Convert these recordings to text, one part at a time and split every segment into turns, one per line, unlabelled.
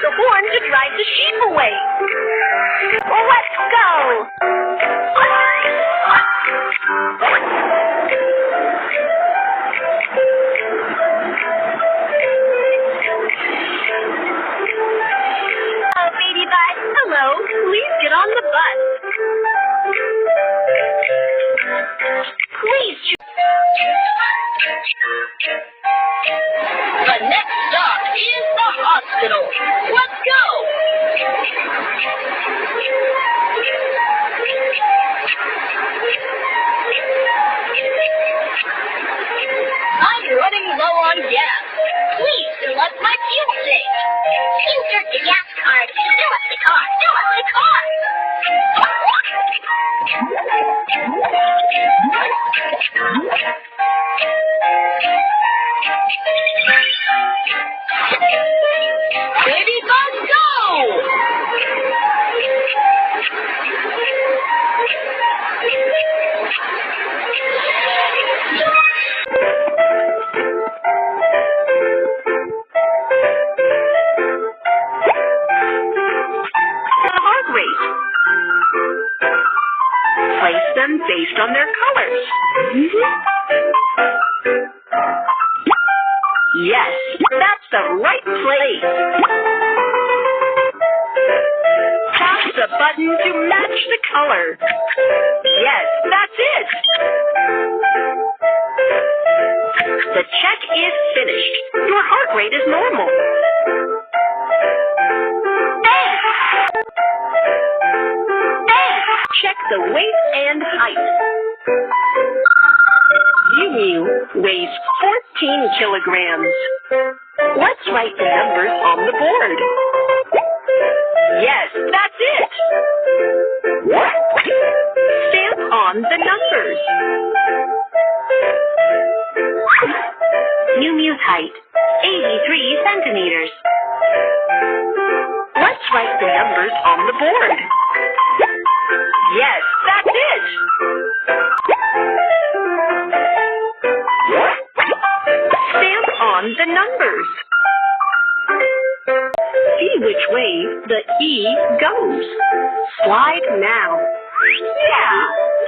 the horn to drive the sheep away. Let's go! Baby bus, hello. Please get on the bus. Please choose.
The next stop is the hospital. Let's go! I'm running low on gas. Please fill up my fuel tank. Insert the gas card. Fill up the car. Fill up the car. Baby bus, go!
Heart rate. Place them based on their colors. Yes, that's the right place. Tap the button to match the color. Yes, that's it. The check is finished. Your heart rate is normal. Check the weight and height. Mew Mew weighs 14 kilograms. Let's write the numbers on the board. Yes, that's it. Stamp on the numbers. Mew Mew's height, 83 centimeters. Let's write the numbers on the board. Yes, that's it. Stamp on the numbers. See which way the E goes. Slide now. Yeah,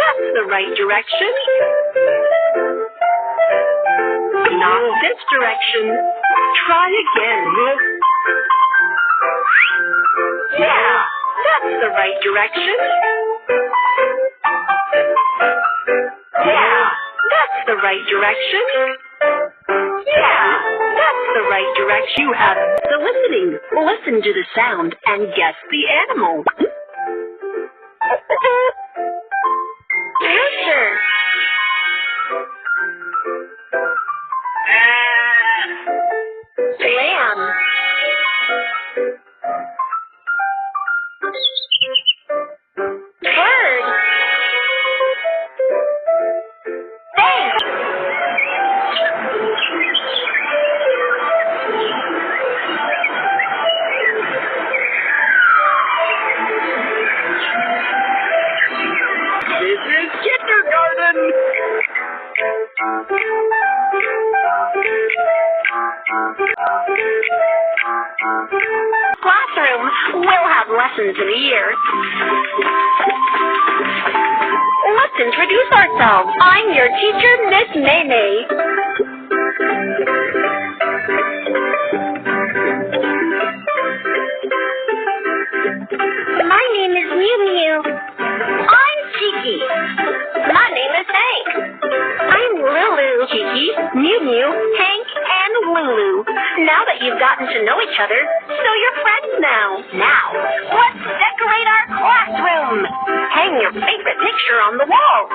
that's the right direction. Not this direction. Try again. Yeah, that's the right direction. Yeah, that's the right direction. Yeah, that's the right direction. You have the listening. Listen to the sound and guess the animal. Rooster. Lamb. Bird. Thanks. This is kindergarten. Classroom. We'll have lessons in a year. Let's introduce ourselves. I'm your teacher, Miss Maymay. My name is Mew Mew. I'm Kiki. My name is Hank. I'm Lulu. Kiki, Mew Mew, Hank, and Lulu. Now that you've gotten to know each other, so you're friends now. Now, let's decorate our classroom. Hang your favorite picture on the wall.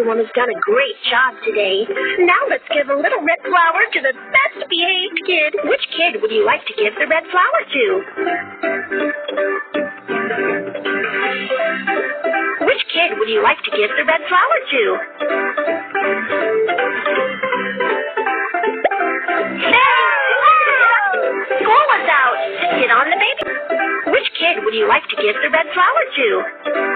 Everyone has done a great job today. Now let's give a little red flower to the best behaved kid. Which kid would you like to give the red flower to? Which kid would you like to give the red flower to? School is out. Sit on the baby. Which kid would you like to give the red flower to?